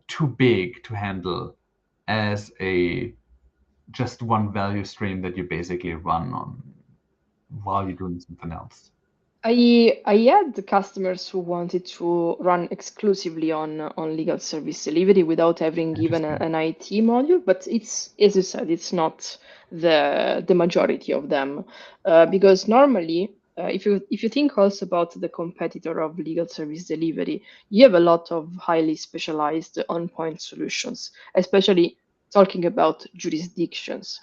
S1: too big to handle as just one value stream that you basically run on while you're doing something else?
S2: I had customers who wanted to run exclusively on legal service delivery without having even an IT module, but it's, as you said, it's not the majority of them, because normally, if you think also about the competitor of legal service delivery, you have a lot of highly specialized on-point solutions, especially talking about jurisdictions.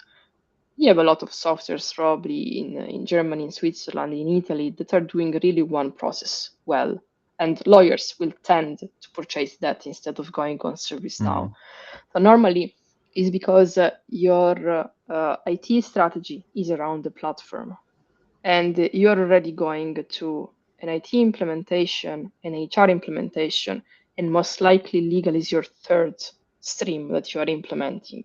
S2: You have a lot of softwares probably in Germany, in Switzerland, in Italy that are doing really one process well. And lawyers will tend to purchase that instead of going on ServiceNow. So normally it's because your IT strategy is around the platform. And you're already going to an IT implementation, an HR implementation, and most likely legal is your third stream that you are implementing.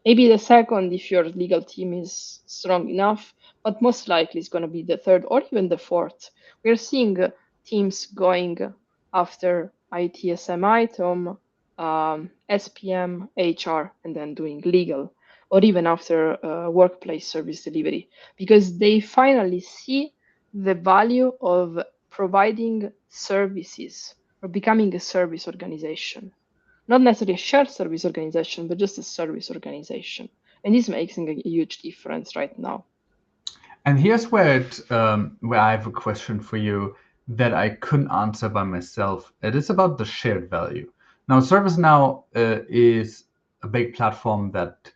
S2: Maybe the second if your legal team is strong enough, but most likely it's going to be the third or even the fourth. We're seeing teams going after ITSM item, SPM, HR, and then doing legal, or even after workplace service delivery, because they finally see the value of providing services or becoming a service organization. Not necessarily a shared service organization, but just a service organization. And this makes a huge difference right now.
S1: And here's where I have a question for you that I couldn't answer by myself. It is about the shared value. Now, ServiceNow is a big platform that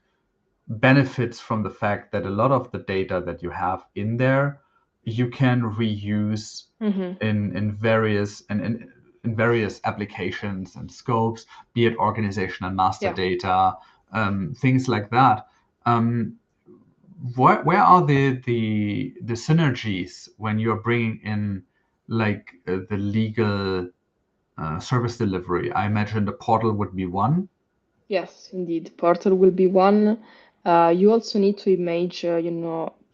S1: benefits from the fact that a lot of the data that you have in there you can reuse in various in various applications and scopes, be it organizational master data, things like that. Where are the synergies when you're bringing in like the legal service delivery? I imagine the portal would be one.
S2: Yes, indeed. Portal will be one. You also need to image,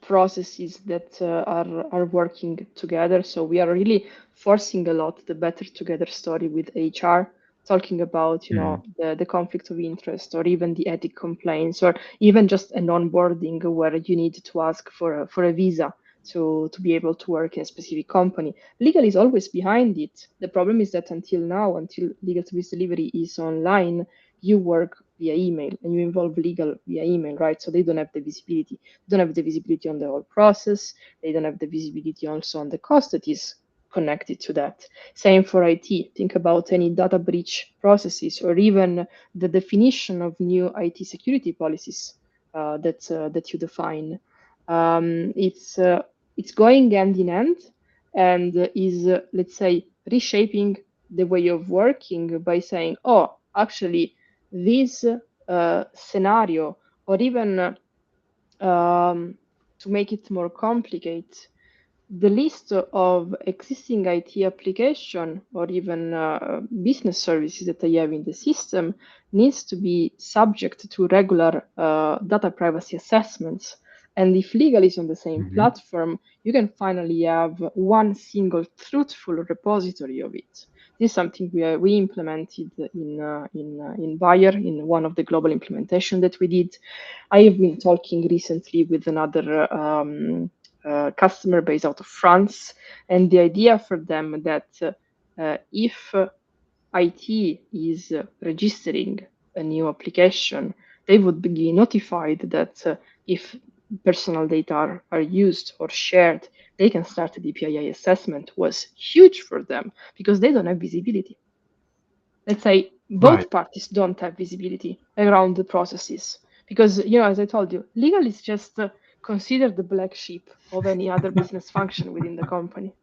S2: processes that are working together. So we are really forcing a lot the better together story with HR, talking about, the conflict of interest or even the ethic complaints or even just an onboarding where you need to ask for a visa to be able to work in a specific company. Legal is always behind it. The problem is that until now, until legal service delivery is online, you work via email and you involve legal via email, right? So they don't have the visibility. They don't have the visibility on the whole process. They don't have the visibility also on the cost that is connected to that. Same for IT. Think about any data breach processes or even the definition of new IT security policies that you define. It's going hand in hand and is let's say reshaping the way of working by saying, oh, actually this scenario, or even to make it more complicated, the list of existing IT application or even business services that I have in the system needs to be subject to regular data privacy assessments. And if legal is on the same platform, you can finally have one single truthful repository of it. This is something we implemented in Bayer in one of the global implementation that we did. I have been talking recently with another customer based out of France, and the idea for them that if IT is registering a new application, they would be notified that if personal data are used or shared, they can start a DPIA assessment was huge for them because they don't have visibility. Let's say both parties don't have visibility around the processes because, as I told you, legal is just considered the black sheep of any other business function within the company.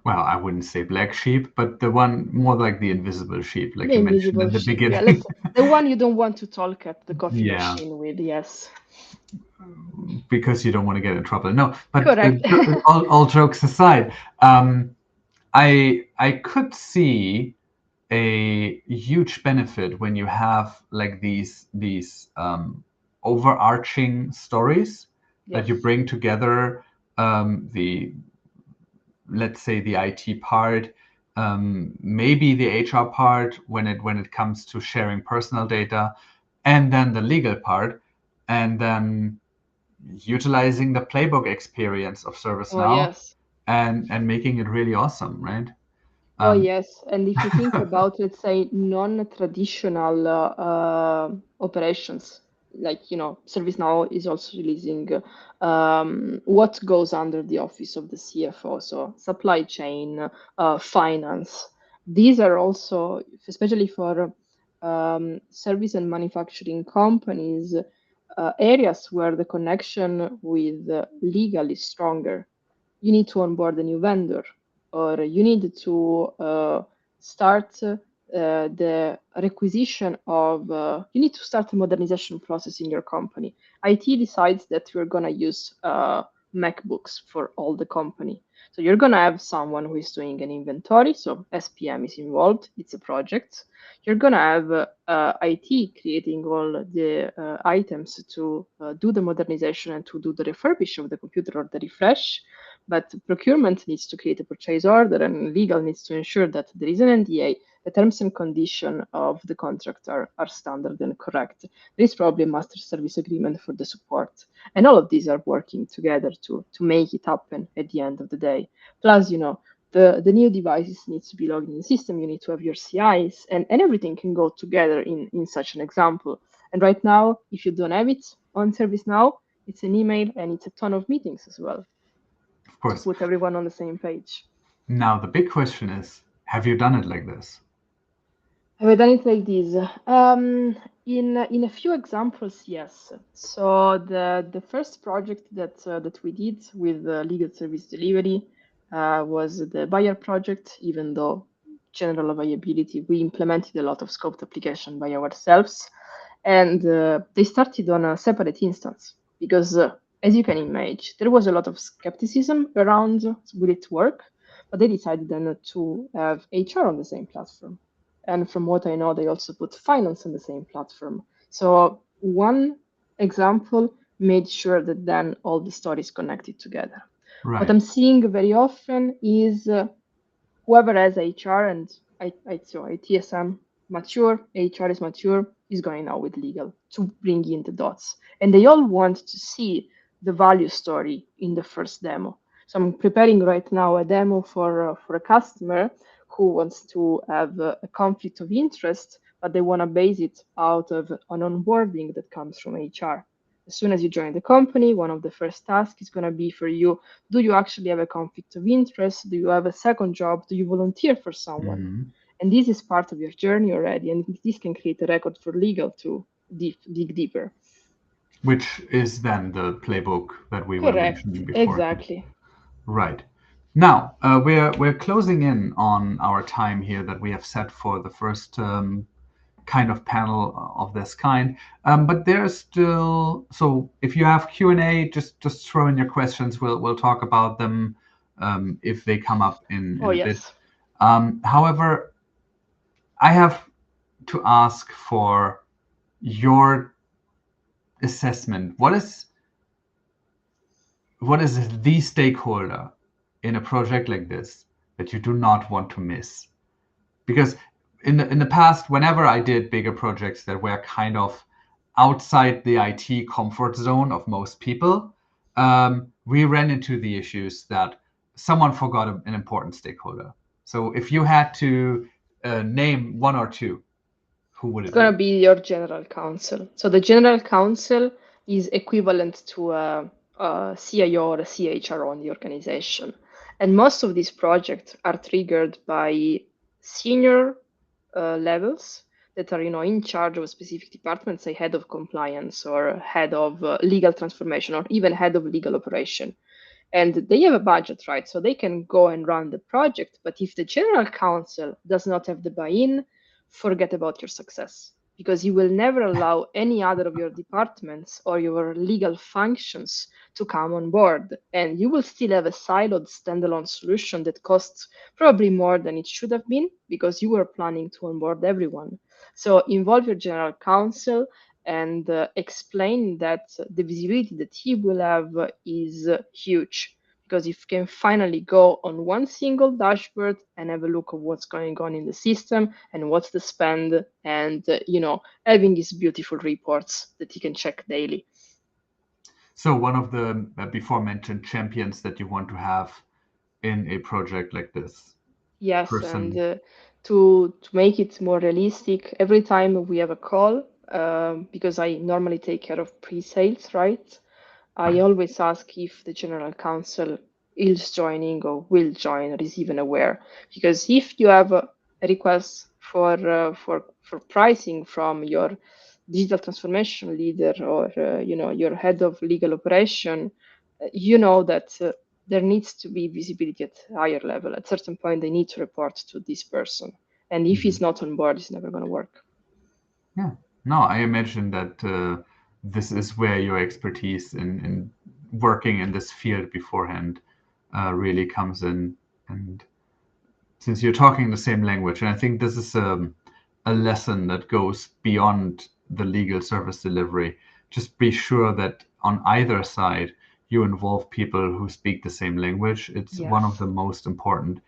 S1: Well, I wouldn't say black sheep, but the one more like the invisible sheep, like
S2: The
S1: you mentioned
S2: invisible
S1: in the
S2: sheep. Yeah,
S1: beginning.
S2: the one you don't want to talk at the coffee
S1: Yeah,
S2: machine with. Yes,
S1: because you don't want to get in trouble. No, but
S2: correct.
S1: all jokes aside, I could see a huge benefit when you have like these overarching stories that you
S2: Yes.
S1: bring together, the let's say the IT part, maybe the HR part when it comes to sharing personal data, and then the legal part, and then utilizing the playbook experience of
S2: Oh,
S1: ServiceNow
S2: yes.
S1: and making it really awesome, right?
S2: Oh,
S1: Um,
S2: yes. And if you think about, let's say, non-traditional operations, like, ServiceNow is also releasing what goes under the office of the CFO, so supply chain, finance. These are also, especially for service and manufacturing companies, areas where the connection with legal is stronger. You need to onboard a new vendor or you need to start the requisition of you need to start a modernization process in your company. IT decides that you're going to use MacBooks for all the company, so you're going to have someone who is doing an inventory, so SPM is involved, it's a project. You're going to have IT creating all the items to do the modernization and to do the refurbish of the computer or the refresh, but procurement needs to create a purchase order and legal needs to ensure that there is an NDA, the terms and conditions of the contract are standard and correct. There is probably a master service agreement for the support. And all of these are working together to make it happen at the end of the day. Plus, the new devices needs to be logged in the system. You need to have your CIs and everything can go together in such an example. And right now, if you don't have it on ServiceNow, it's an email and it's a ton of meetings as well
S1: of
S2: to
S1: course.
S2: put everyone on the same page.
S1: Now the big question is, have you done it like this?
S2: Have I done it like this? In a few examples, yes. So the first project that we did with legal service delivery was the buyer project. Even though general availability, we implemented a lot of scoped application by ourselves, and they started on a separate instance because, as you can imagine, there was a lot of skepticism around will it work, but they decided then to have HR on the same platform. And from what I know, they also put finance on the same platform. So one example made sure that then all the stories connected together. What
S1: Right.
S2: I'm seeing very often is whoever has HR and so ITSM mature, HR is mature, is going now with legal to bring in the dots. And they all want to see the value story in the first demo. So I'm preparing right now a demo for a customer who wants to have a conflict of interest, but they want to base it out of an onboarding that comes from HR. As soon as you join the company, one of the first tasks is going to be for you, do you actually have a conflict of interest? Do you have a second job? Do you volunteer for someone?
S1: Mhm.
S2: And this is part of your journey already. And this can create a record for legal to dig deeper.
S1: Which is then the playbook that we were mentioning
S2: Correct.
S1: beforehand.
S2: Exactly.
S1: Right. Now, we're closing in on our time here that we have set for the first kind of panel of this kind. But there's still, so if you have Q&A, just throw in your questions. We'll talk about them if they come up
S2: Oh,
S1: in a bit.
S2: yes.
S1: However, I have to ask for your assessment. What is the stakeholder in a project like this that you do not want to miss? Because in the past, whenever I did bigger projects that were kind of outside the IT comfort zone of most people, we ran into the issues that someone forgot an important stakeholder. So if you had to name one or two, who would
S2: It's
S1: it
S2: going
S1: be?
S2: to be your general counsel. So the general counsel is equivalent to a CIO or a CHRO in the organization. And most of these projects are triggered by senior levels that are, in charge of a specific department, say head of compliance or head of legal transformation or even head of legal operation. And they have a budget, right? So they can go and run the project. But if the general counsel does not have the buy-in, forget about your success because you will never allow any other of your departments or your legal functions to come on board. And you will still have a siloed standalone solution that costs probably more than it should have been because you were planning to onboard everyone. So involve your general counsel and explain that the visibility that he will have is huge because if you can finally go on one single dashboard and have a look at what's going on in the system and what's the spend and having these beautiful reports that he can check daily.
S1: So one of the before mentioned champions that you want to have in a project like this
S2: Yes, and
S1: person.
S2: to make it more realistic, every time we have a call, because I normally take care of pre-sales, right? I
S1: Right.
S2: always ask if the general counsel is joining or will join or is even aware. Because if you have a request for pricing from your digital transformation leader or your head of legal operation, you know that there needs to be visibility at higher level. At certain point, they need to report to this person, and if
S1: Mhm.
S2: he's not on board, it's never going to work.
S1: Yeah. No, I imagine that this is where your expertise in working in this field beforehand really comes in. And since you're talking the same language, and I think this is a lesson that goes beyond the legal service delivery, just be sure that on either side you involve people who speak the same language. It's one of
S2: Yes,
S1: the most important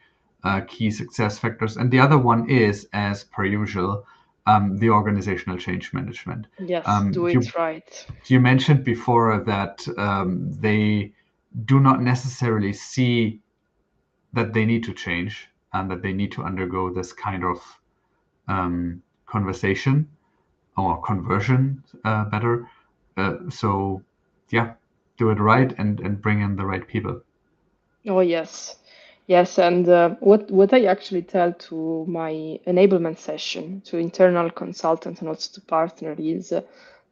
S1: key success factors. And the other one is, as per usual, the organizational change management.
S2: yes,
S1: Um,
S2: do
S1: you
S2: it right.
S1: you mentioned before that they do not necessarily see that they need to change and that they need to undergo this kind of conversation or conversion better. So, yeah, do it right and bring in the right people.
S2: Oh, yes. Yes, and what I actually tell to my enablement session to internal consultants and also to partner is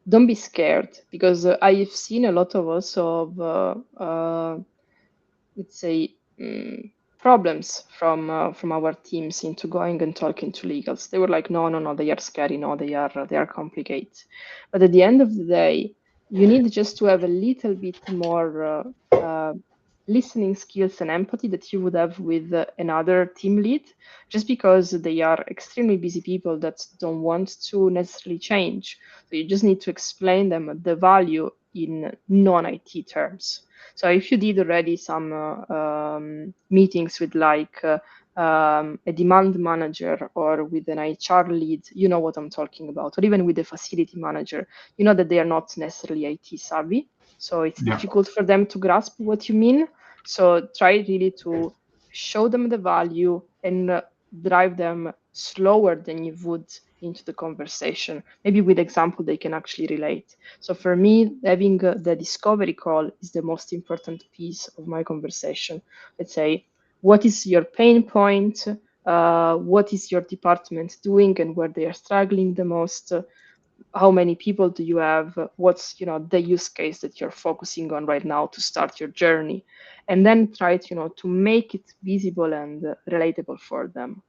S2: don't be scared because I've seen a lot of also of let's say problems from our teams into going and talking to legals. They were like, no, no, no, they are scary, no, they are complicated. But at the end of the day, you need just to have a little bit more listening skills and empathy that you would have with another team lead, just because they are extremely busy people that don't want to necessarily change. So you just need to explain them the value in non-IT terms. So if you did already some meetings with like a demand manager or with an HR lead, you know what I'm talking about, or even with a facility manager, you know that they are not necessarily IT savvy. So it's
S1: Yeah.
S2: difficult for them to grasp what you mean. So try really to show them the value and drive them slower than you would into the conversation, maybe with example they can actually relate. So for me, having the discovery call is the most important piece of my conversation. Let's say, what is your pain point? What is your department doing and where they are struggling the most? How many people do you have? What's the use case that you're focusing on right now to start your journey? And then try to to make it visible and relatable for them.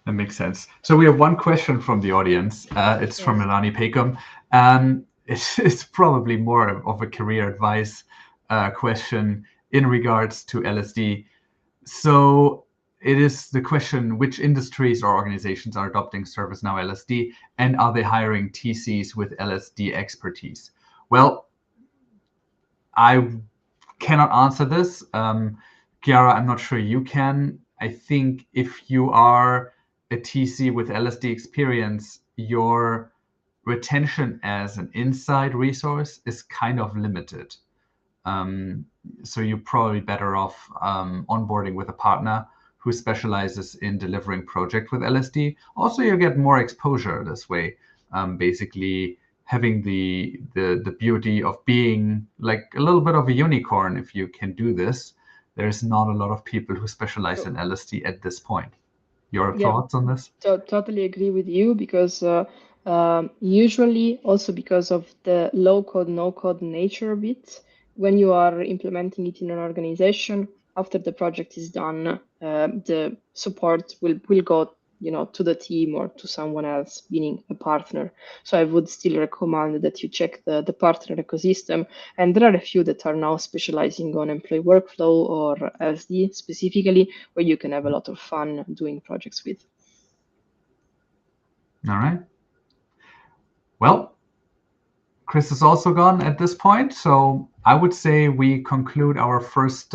S1: That makes sense. So we have one question from the audience. It's from
S2: Yes.
S1: Milani Pecum. It's probably more of a career advice question in regards to LSD. So it is the question, which industries or organizations are adopting ServiceNow LSD, and are they hiring TCs with LSD expertise? Well, I cannot answer this. Chiara, I'm not sure you can. I think if you are a TC with LSD experience, your retention as an inside resource is kind of limited. Um, so you're probably better off onboarding with a partner who specializes in delivering project with LSD. Also, you get more exposure this way. Basically, having the beauty of being like a little bit of a unicorn if you can do this. There's not a lot of people who specialize in LSD at this point. Your
S2: Yeah,
S1: thoughts on this?
S2: totally agree with you because usually also because of the low code, no code nature of it, when you are implementing it in an organization, after the project is done, the support will go, to the team or to someone else, being a partner. So I would still recommend that you check the partner ecosystem. And there are a few that are now specializing on employee workflow or SD specifically, where you can have a lot of fun doing projects with.
S1: All right. Well, Chris is also gone at this point, so I would say we conclude our first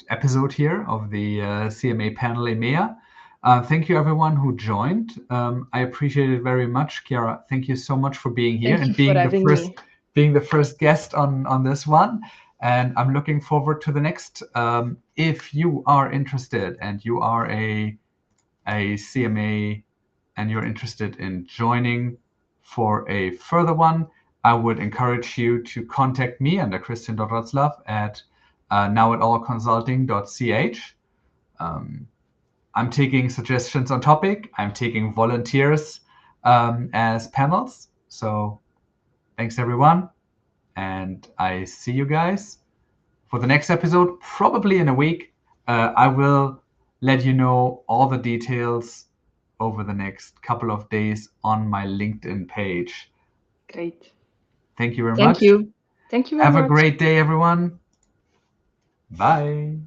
S1: episode here of the CMA panel EMEA. Thank you everyone who joined. I appreciate it very much, Chiara. Thank you so much for being here
S2: Thank you
S1: and
S2: for having me.
S1: being the first guest on this one. And I'm looking forward to the next. If you are interested and you are a CMA and you're interested in joining for a further one, I would encourage you to contact me under Christian.Rotzlaff at nowatallconsulting.ch. I'm taking suggestions on topic. I'm taking volunteers as panels. So thanks everyone. And I see you guys for the next episode, probably in a week. I will let you know all the details over the next couple of days on my LinkedIn page.
S2: Great.
S1: Thank you very
S2: Thank
S1: much.
S2: you. Thank you very
S1: Have a
S2: much.
S1: great day, everyone. Bye.